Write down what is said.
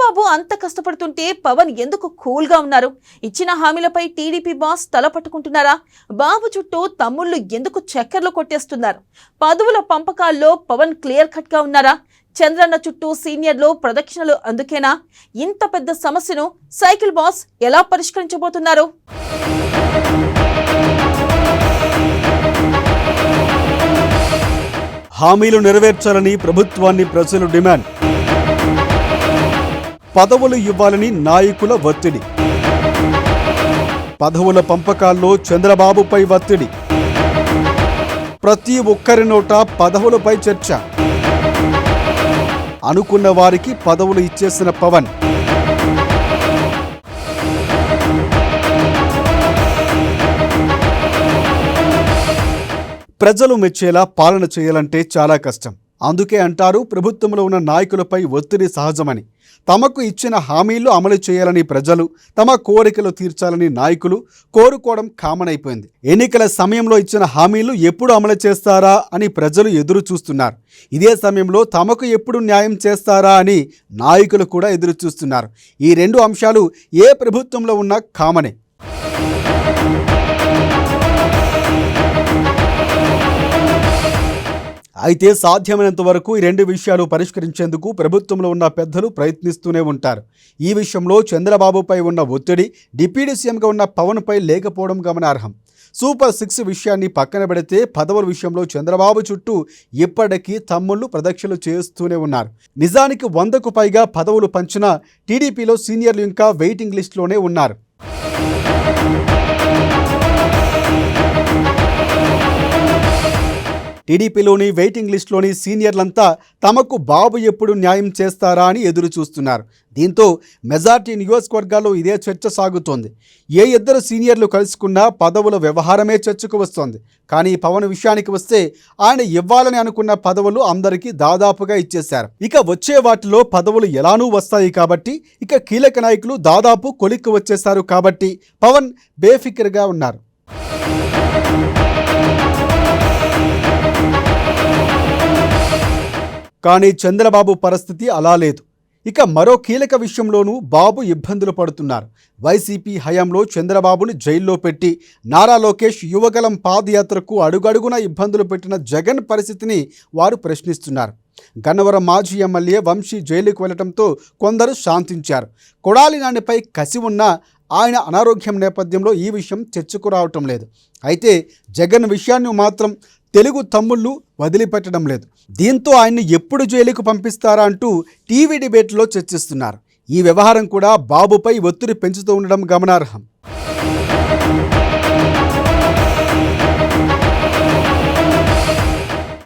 చంద్రబాబు అంత కష్టపడుతుంటే పవన్ ఎందుకు కూల్ గా ఉన్నారు? ఇచ్చిన హామీలపై టీడీపీ బాస్ తల పట్టుకుంటున్నారా? బాబు చుట్టూ తమ్ముళ్లు ఎందుకు చక్కర్లు కొట్టేస్తున్నారు? పదవుల పంపకాల్లో పవన్ క్లియర్ కట్ గా ఉన్నారా? చంద్రన్న చుట్టూ సీనియర్లు ప్రదక్షిణలు అందుకేనా? ఇంత పెద్ద సమస్యను సైకిల్ బాస్ ఎలా పరిష్కరించబోతున్నారు? హామీలు నెరవేర్చాలని ప్రభుత్వాన్ని ప్రజలు డిమాండ్. పదవులు ఇవ్వాలని నాయకుల ఒత్తిడి. పదవుల పంపకాల్లో చంద్రబాబుపై ఒత్తిడి. ప్రతి ఒక్కరి నోట పదవులపై చర్చ. అనుకున్న వారికి పదవులు ఇచ్చేసిన పవన్. ప్రజలు మెచ్చేలా పాలన చేయాలంటే చాలా కష్టం. అందుకే అంటారు ప్రభుత్వంలో ఉన్న నాయకులపై ఒత్తిడి సహజమని. తమకు ఇచ్చిన హామీలు అమలు చేయాలని ప్రజలు, తమ కోరికలు తీర్చాలని నాయకులు కోరుకోవడం కామన్ అయిపోయింది. ఎన్నికల సమయంలో ఇచ్చిన హామీలు ఎప్పుడు అమలు చేస్తారా అని ప్రజలు ఎదురు చూస్తున్నారు. ఇదే సమయంలో తమకు ఎప్పుడు న్యాయం చేస్తారా అని నాయకులు కూడా ఎదురు చూస్తున్నారు. ఈ రెండు అంశాలు ఏ ప్రభుత్వంలో ఉన్నా కామనే. అయితే సాధ్యమైనంత వరకు ఈ రెండు విషయాలు పరిష్కరించేందుకు ప్రభుత్వంలో ఉన్న పెద్దలు ప్రయత్నిస్తూనే ఉంటారు. ఈ విషయంలో చంద్రబాబుపై ఉన్న ఒత్తిడి డిప్యూటీ సీఎంగా ఉన్న పవన్పై లేకపోవడం గమనార్హం. సూపర్ 6 విషయాన్ని పక్కన పెడితే పదవుల విషయంలో చంద్రబాబు చుట్టూ ఇప్పటికీ తమ్ముళ్ళు ప్రదక్షిణలు చేస్తూనే ఉన్నారు. నిజానికి 100కు పైగా పదవులు పంచిన టీడీపీలో సీనియర్లు ఇంకా వెయిటింగ్ లిస్టులోనే ఉన్నారు. టీడీపీలోని వెయిటింగ్ లిస్టులోని సీనియర్లంతా తమకు బాబు ఎప్పుడు న్యాయం చేస్తారా అని ఎదురు చూస్తున్నారు. దీంతో మెజార్టీ నియోజకవర్గాల్లో ఇదే చర్చ సాగుతోంది. ఏ ఇద్దరు సీనియర్లు కలుసుకున్నా పదవుల వ్యవహారమే చర్చకు వస్తోంది. కానీ పవన్ విషయానికి వస్తే ఆయన ఇవ్వాలని అనుకున్న పదవులు అందరికీ దాదాపుగా ఇచ్చేశారు. ఇక వచ్చే వాటిలో పదవులు ఎలానూ వస్తాయి కాబట్టి, ఇక కీలక నాయకులు దాదాపు కొలిక్కి వచ్చేశారు కాబట్టి పవన్ బేఫికర్గా ఉన్నారు. కానీ చంద్రబాబు పరిస్థితి అలా లేదు. ఇక మరో కీలక విషయంలోనూ బాబు ఇబ్బందులు పడుతున్నారు. వైసీపీ హయాంలో చంద్రబాబుని జైల్లో పెట్టి నారా లోకేష్ యువగలం పాదయాత్రకు అడుగడుగున ఇబ్బందులు పెట్టిన జగన్ పరిస్థితిని వారు ప్రశ్నిస్తున్నారు. గన్నవరం మాజీ ఎమ్మెల్యే వంశీ జైలుకు వెళ్లడంతో కొందరు శాంతించారు. కొడాలి నానిపై కసి ఉన్న ఆయన అనారోగ్యం నేపథ్యంలో ఈ విషయం చర్చకు రావటం లేదు. అయితే జగన్ విషయాన్ని మాత్రం తెలుగు తమ్ముళ్ళు వదిలిపెట్టడం లేదు. దీంతో ఆయన్ని ఎప్పుడు జైలుకు పంపిస్తారా అంటూ టీవీ డిబేట్లో చర్చిస్తున్నారు. ఈ వ్యవహారం కూడా బాబుపై ఒత్తిడి పెంచుతూ ఉండడం గమనార్హం.